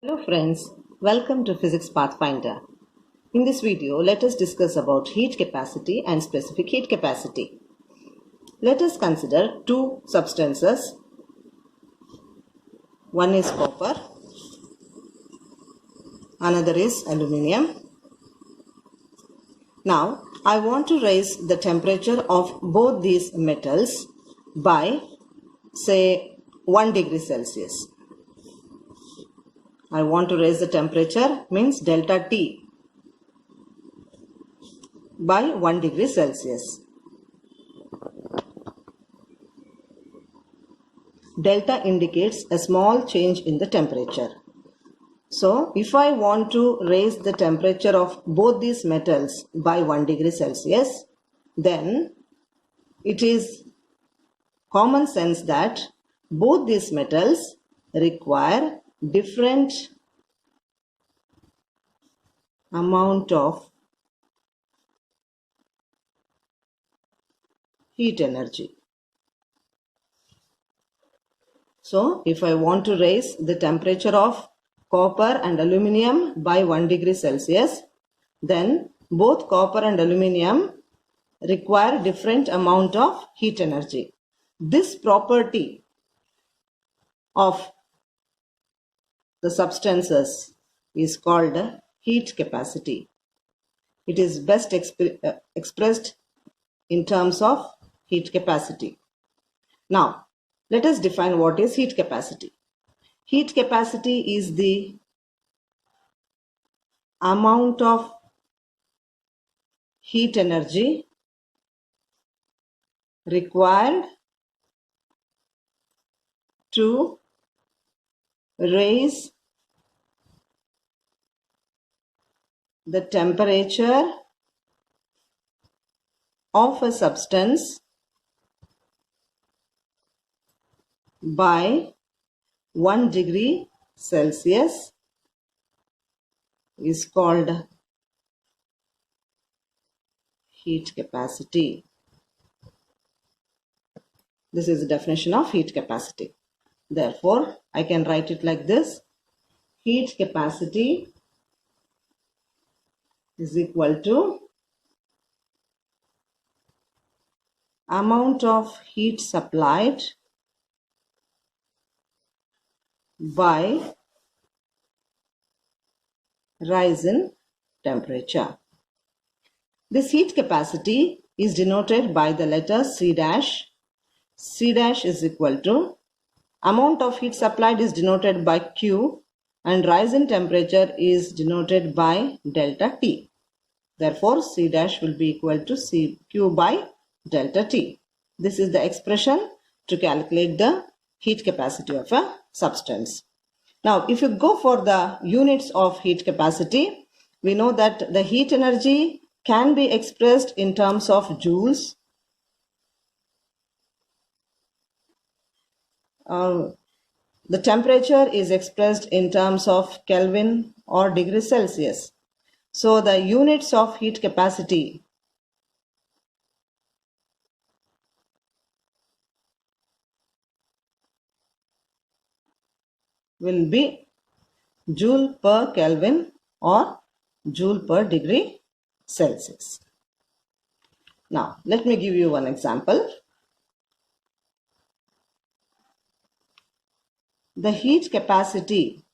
Hello friends, welcome to Physics Pathfinder. In this video, let us discuss about heat capacity and specific heat capacity. Let us consider two substances. One is copper, another is aluminium. Now, I want to raise the temperature of both these metals by, say, 1 degree Celsius. I want to raise the temperature means delta T by 1 degree Celsius. Delta indicates a small change in the temperature. So, if I want to raise the temperature of both these metals by 1 degree Celsius, then it is common sense that both these metals require different amount of heat energy. So, if I want to raise the temperature of copper and aluminium by 1 degree Celsius, then both copper and aluminium require different amount of heat energy. This property of the substances is called heat capacity. It is best expressed in terms of heat capacity. Now, let us define what is heat capacity. Heat capacity is the amount of heat energy required to raise the temperature of a substance by 1 degree Celsius is called heat capacity. This is the definition of heat capacity. Therefore, I can write it like this. Heat capacity is equal to amount of heat supplied by rise in temperature. This heat capacity is denoted by the letter C dash. C dash is equal to amount of heat supplied is denoted by Q and rise in temperature is denoted by delta T. Therefore, C dash will be equal to Q by delta T. This is the expression to calculate the heat capacity of a substance. Now, if you go for the units of heat capacity, we know that the heat energy can be expressed in terms of joules. The temperature is expressed in terms of Kelvin or degree Celsius. So the units of heat capacity will be joule per Kelvin or joule per degree Celsius. Now, let me give you one example. The heat capacity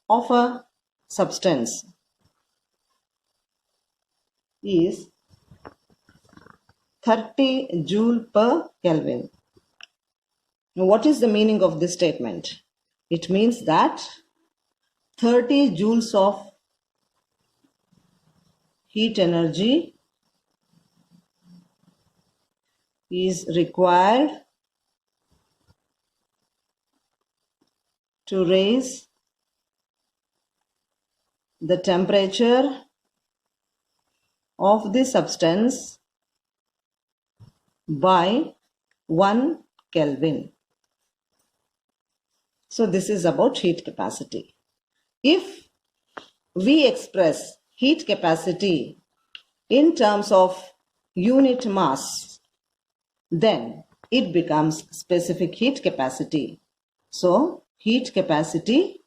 of a substance is 30 joule per Kelvin. Now, what is the meaning of this statement? It means that 30 joules of heat energy is required to raise the temperature of the substance by 1 Kelvin. So this is about heat capacity. If we express heat capacity in terms of unit mass, then it becomes specific heat capacity. So heat capacity,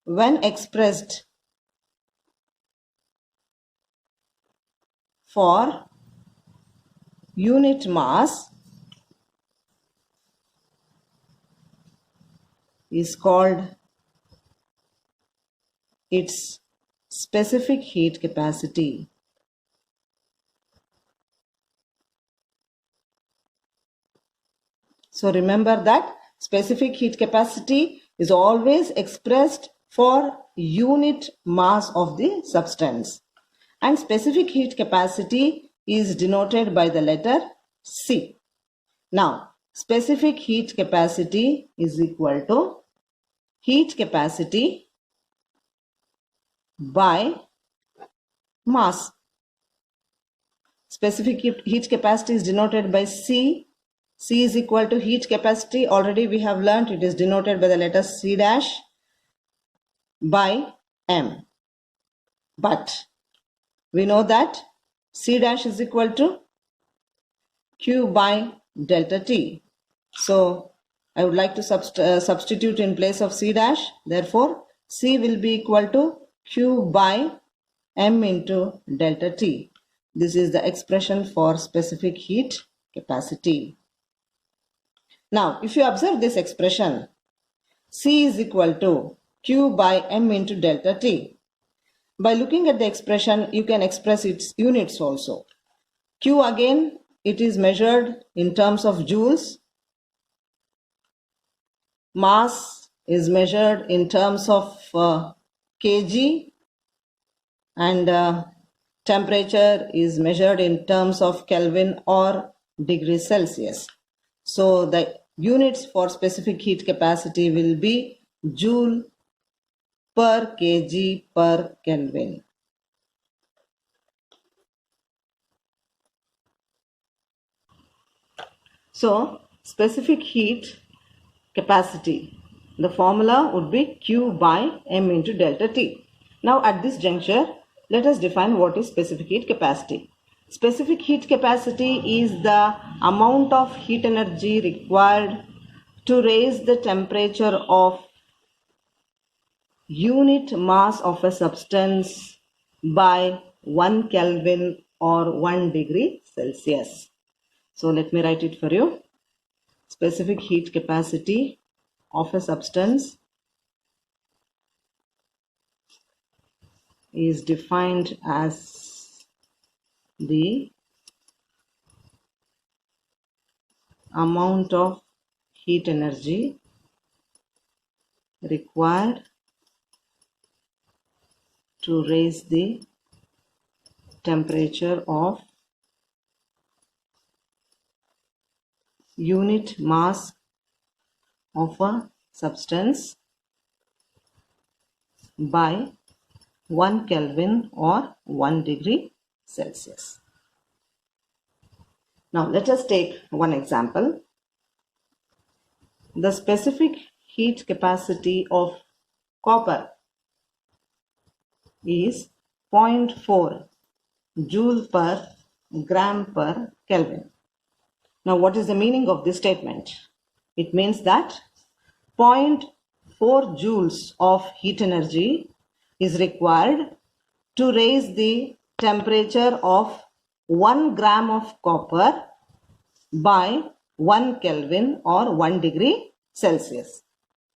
when expressed for unit mass, is called its specific heat capacity. So remember that specific heat capacity is always expressed for unit mass of the substance, and specific heat capacity is denoted by the letter C. Now, specific heat capacity is equal to heat capacity by mass. Specific heat capacity is denoted by C. C is equal to heat capacity. Already we have learnt it is denoted by the letter C dash by M. But we know that C dash is equal to Q by delta T. So I would like to substitute in place of C dash. Therefore, C will be equal to Q by M into delta T. This is the expression for specific heat capacity. Now, if you observe this expression, C is equal to Q by M into delta T. By looking at the expression, you can express its units also. Q again, it is measured in terms of joules. Mass is measured in terms of kg, and temperature is measured in terms of Kelvin or degrees Celsius. So the units for specific heat capacity will be joule per kg per Kelvin. So specific heat capacity, the formula would be Q by M into delta T. Now at this juncture, let us define what is specific heat capacity. Specific heat capacity is the amount of heat energy required to raise the temperature of unit mass of a substance by 1 Kelvin or 1 degree Celsius. So let me write it for you. Specific heat capacity of a substance is defined as the amount of heat energy required to raise the temperature of unit mass of a substance by 1 Kelvin or 1 degree Celsius. Now let us take one example. The specific heat capacity of copper is 0.4 joule per gram per Kelvin. Now what is the meaning of this statement? It means that 0.4 joules of heat energy is required to raise the temperature of 1 gram of copper by 1 Kelvin or 1 degree Celsius.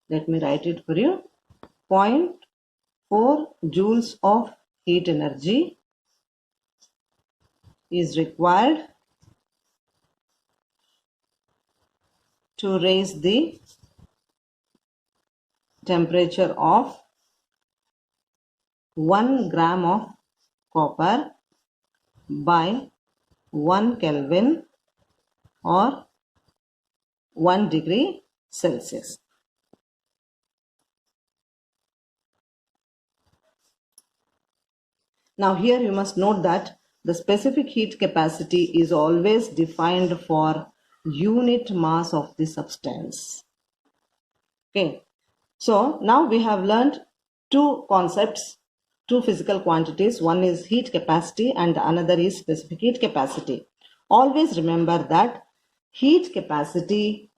Let me write it for you. 0.4 joules of heat energy is required to raise the temperature of 1 gram of copper by 1 Kelvin or 1 degree Celsius. Now here you must note that the specific heat capacity is always defined for unit mass of the substance. Okay, so now we have learned two concepts, two physical quantities. One is heat capacity and another is specific heat capacity. Always remember that heat capacity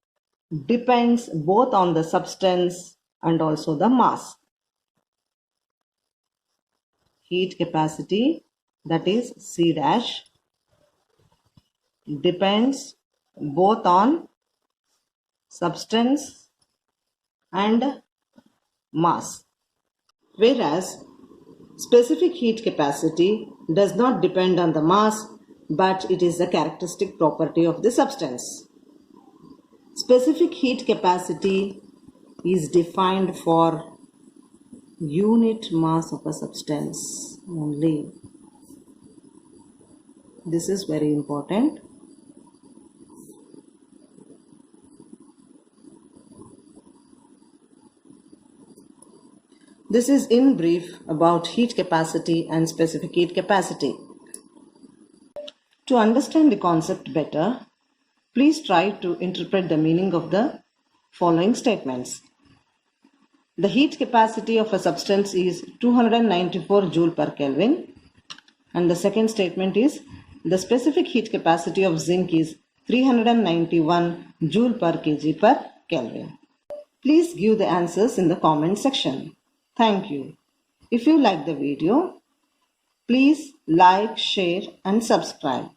depends both on the substance and also the mass. Heat capacity, that is C dash, depends both on substance and mass, whereas specific heat capacity does not depend on the mass, but it is a characteristic property of the substance. Specific heat capacity is defined for unit mass of a substance only. This is very important. This is in brief about heat capacity and specific heat capacity. To understand the concept better, please try to interpret the meaning of the following statements. The heat capacity of a substance is 294 joule per Kelvin. And the second statement is the specific heat capacity of zinc is 391 joule per kg per Kelvin. Please give the answers in the comment section. Thank you. If you like the video, please like, share and subscribe.